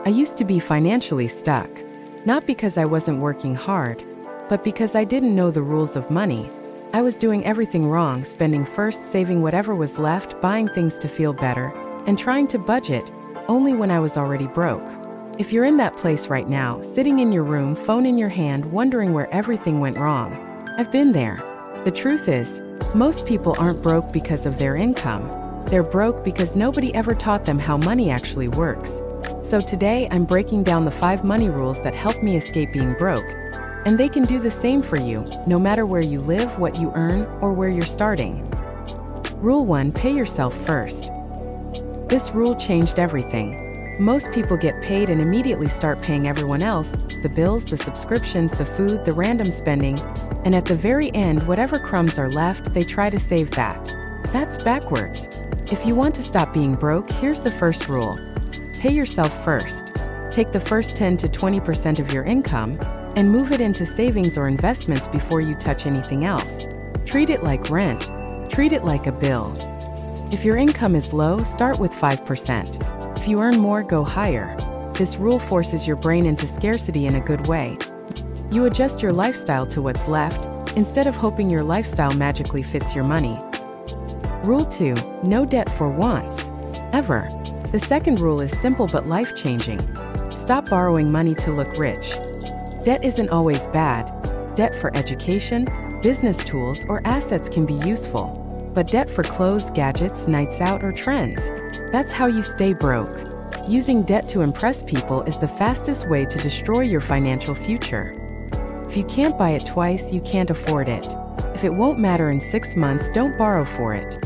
I used to be financially stuck, not because I wasn't working hard, but because I didn't know the rules of money. I was doing everything wrong, spending first, saving whatever was left, buying things to feel better, and trying to budget, only when I was already broke. If you're in that place right now, sitting in your room, phone in your hand, wondering where everything went wrong, I've been there. The truth is, most people aren't broke because of their income. They're broke because nobody ever taught them how money actually works. So today, I'm breaking down the 5 money rules that help me escape being broke. And they can do the same for you, no matter where you live, what you earn, or where you're starting. Rule 1: Pay yourself first. This rule changed everything. Most people get paid and immediately start paying everyone else, the bills, the subscriptions, the food, the random spending, and at the very end, whatever crumbs are left, they try to save that. That's backwards. If you want to stop being broke, here's the first rule. Pay yourself first. Take the first 10 to 20% of your income and move it into savings or investments before you touch anything else. Treat it like rent. Treat it like a bill. If your income is low, start with 5%. If you earn more, go higher. This rule forces your brain into scarcity in a good way. You adjust your lifestyle to what's left, instead of hoping your lifestyle magically fits your money. Rule 2: No debt for once. Ever. The second rule is simple but life-changing. Stop borrowing money to look rich. Debt isn't always bad. Debt for education, business tools, or assets can be useful. But debt for clothes, gadgets, nights out, or trends, that's how you stay broke. Using debt to impress people is the fastest way to destroy your financial future. If you can't buy it twice, you can't afford it. If it won't matter in 6 months, don't borrow for it.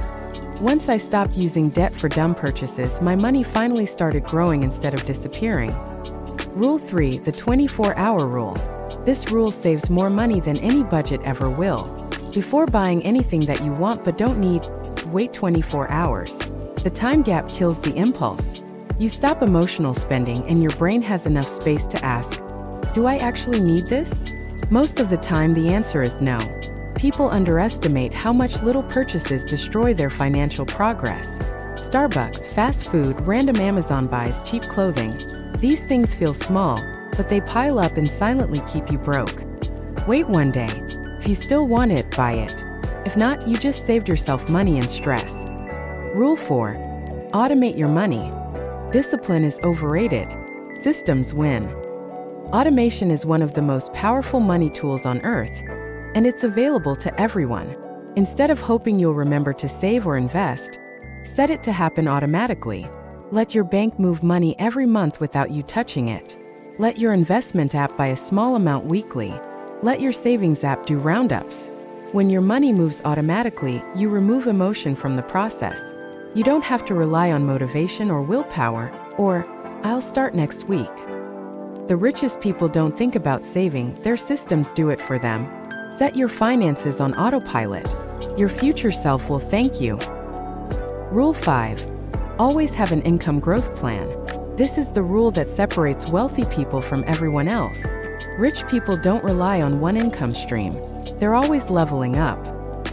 Once I stopped using debt for dumb purchases, my money finally started growing instead of disappearing. Rule 3: The 24-hour rule. This rule saves more money than any budget ever will. Before buying anything that you want but don't need, wait 24 hours. The time gap kills the impulse. You stop emotional spending and your brain has enough space to ask, do I actually need this? Most of the time the answer is no. People underestimate how much little purchases destroy their financial progress. Starbucks, fast food, random Amazon buys, cheap clothing. These things feel small, but they pile up and silently keep you broke. Wait one day. If you still want it, buy it. If not, you just saved yourself money and stress. Rule 4: Automate your money. Discipline is overrated. Systems win. Automation is one of the most powerful money tools on earth, and it's available to everyone. Instead of hoping you'll remember to save or invest, set it to happen automatically. Let your bank move money every month without you touching it. Let your investment app buy a small amount weekly. Let your savings app do roundups. When your money moves automatically, you remove emotion from the process. You don't have to rely on motivation or willpower, or, I'll start next week. The richest people don't think about saving, their systems do it for them. Set your finances on autopilot. Your future self will thank you. Rule 5: Always have an income growth plan. This is the rule that separates wealthy people from everyone else. Rich people don't rely on one income stream. They're always leveling up.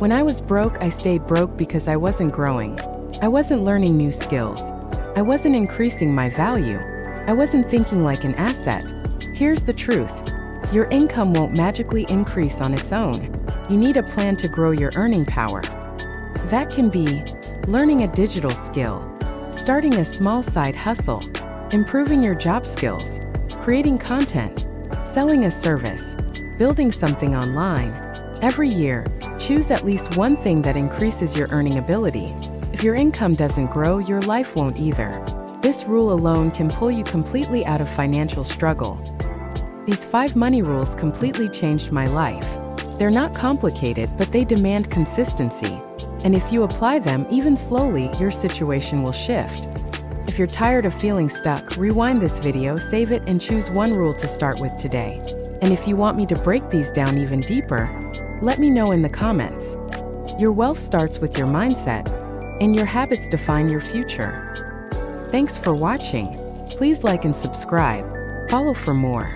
When I was broke, I stayed broke because I wasn't growing. I wasn't learning new skills. I wasn't increasing my value. I wasn't thinking like an asset. Here's the truth. Your income won't magically increase on its own. You need a plan to grow your earning power. That can be learning a digital skill, starting a small side hustle, improving your job skills, creating content, selling a service, building something online. Every year, choose at least one thing that increases your earning ability. If your income doesn't grow, your life won't either. This rule alone can pull you completely out of financial struggle. These 5 money rules completely changed my life. They're not complicated, but they demand consistency. And if you apply them, even slowly, your situation will shift. If you're tired of feeling stuck, rewind this video, save it, and choose one rule to start with today. And if you want me to break these down even deeper, let me know in the comments. Your wealth starts with your mindset, and your habits define your future. Thanks for watching. Please like and subscribe. Follow for more.